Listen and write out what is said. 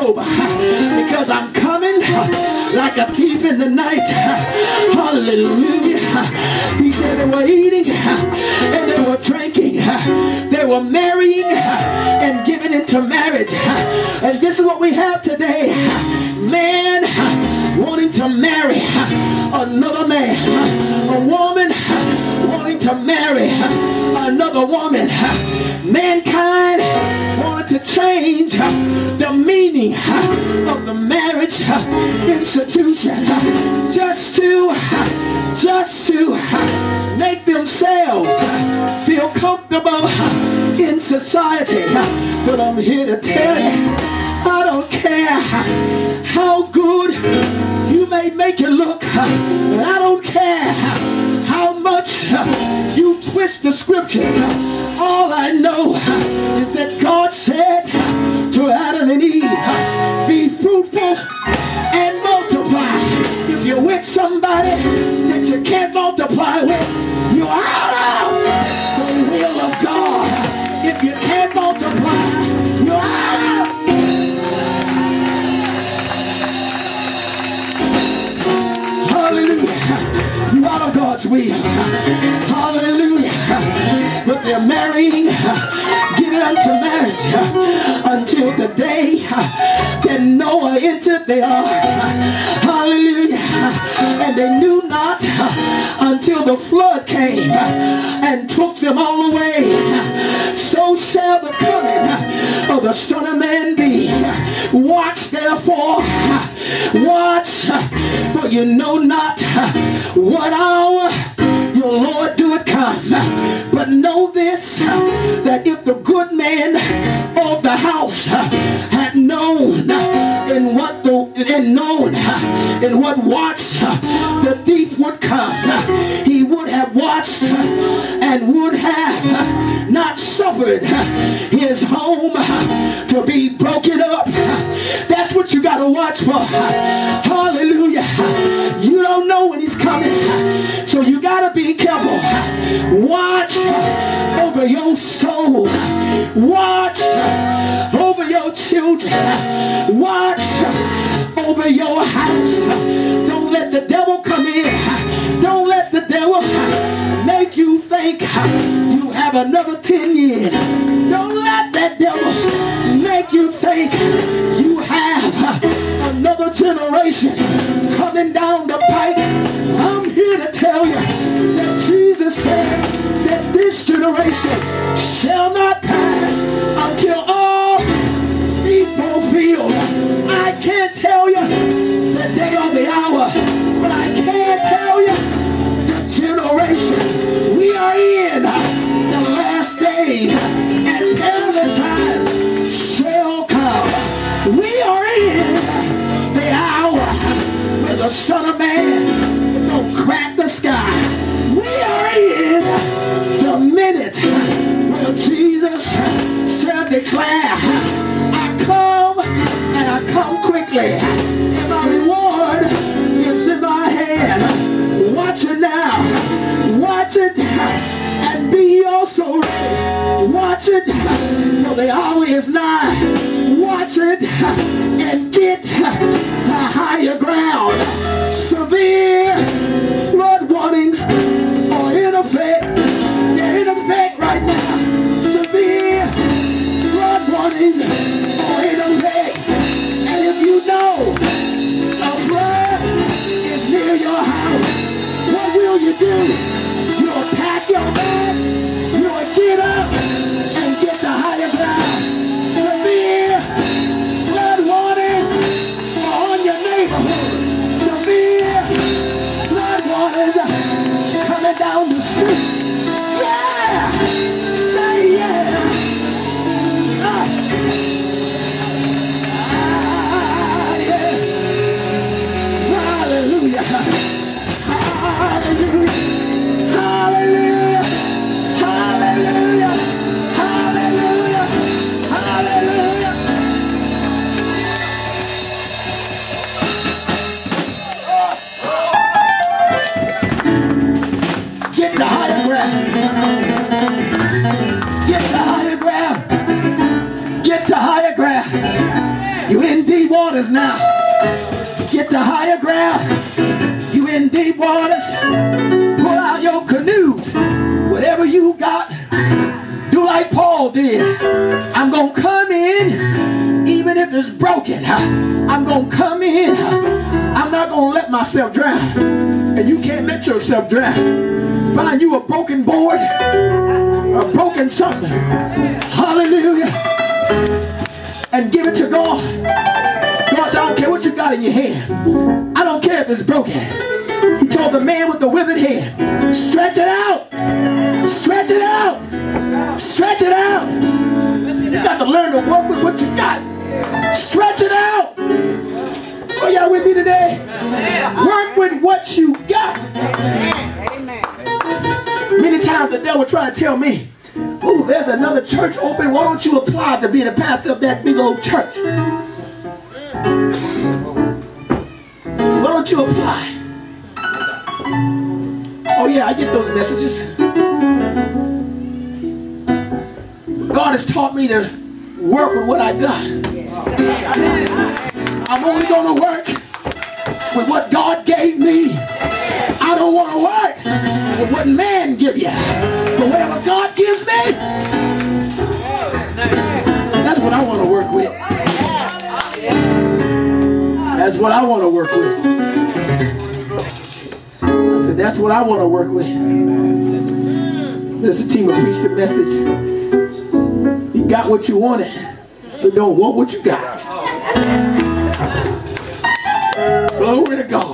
sober because I'm coming like a thief in the night. Hallelujah. He said they were eating and they were drinking. They were marrying and giving into marriage. And this is what we have today. Man wanting to marry another man. A woman wanting to marry another woman. Mankind wanted to change the meaning of the marriage institution just to make themselves feel comfortable in society. But I'm here to tell you, I don't care how good you may make it look. I don't care how much you twist the scriptures. All I know is that God said to Adam and Eve, be fruitful and multiply. If you're with somebody that you can't multiply with, you're out of the will of God. If you can't multiply, you're out of. Hallelujah. You out of God's will. Hallelujah. But they're marrying, giving unto marriage until the day that Noah entered the ark. Hallelujah. And they knew not until the flood came and took them all away. So shall the coming of the Son of Man be. Watch therefore, watch, for you know not what hour your Lord doeth come. But know this, that if the good man of the house had known in what watch the thief would come, he would have watched and would have not suffered his home to be broken up. That's what you got to watch for. Hallelujah. You don't know when he's coming, so you got to be careful. Watch over your soul. Watch over your children. Watch over your house. Don't let the devil come in. Don't let the devil make you think you have another 10 years. Don't let that devil make you think you have another generation coming down the pike. I'm here to tell you that Jesus said that this generation shall not pass until all be fulfilled. I can't tell you the day or the hour, but I can tell you the generation. We are in the last days, and perilous times shall come. We are in the hour where the Son of Man is going to crack the sky. We are in the minute where Jesus shall declare, I come and I come quickly, and my reward is in my hand. Watch it now. Watch it and be also ready. Watch it, for the hour is nigh. Watch it and get to higher ground. Severe flood warnings are in effect. They're in effect right now. Severe flood warnings are in effect. And if you know a flood is near your house, what will you do? You'll pack your bags, you'll get up and get to higher ground. Severe flood warnings are to higher ground. You in deep waters now. Get to higher ground. You in deep waters. Pull out your canoes. Whatever you got, do like Paul did. I'm going to come in, even if it's broken. I'm going to come in. I'm not going to let myself drown. And you can't let yourself drown. Find you a broken board, a broken something. Hallelujah. And give it to God. God said, I don't care what you got in your hand. I don't care if it's broken. He told the man with the withered hand, stretch it out. Stretch it out. Stretch it out. You got to learn to work with what you got. Stretch it out. Are y'all with me today? Work with what you got. Many times the devil try to tell me, ooh, there's another church open. Why don't you apply to be the pastor of that big old church? Why don't you apply? Oh yeah, I get those messages. God has taught me to work with what I got. I'm only going to work with what God gave me. I don't want to work with what man give you. But whatever God gives me, that's what I want to work with. That's what I want to work with. I said, that's what I want to work with. There's a team of preached the message. You got what you wanted, but don't want what you got. Glory to God.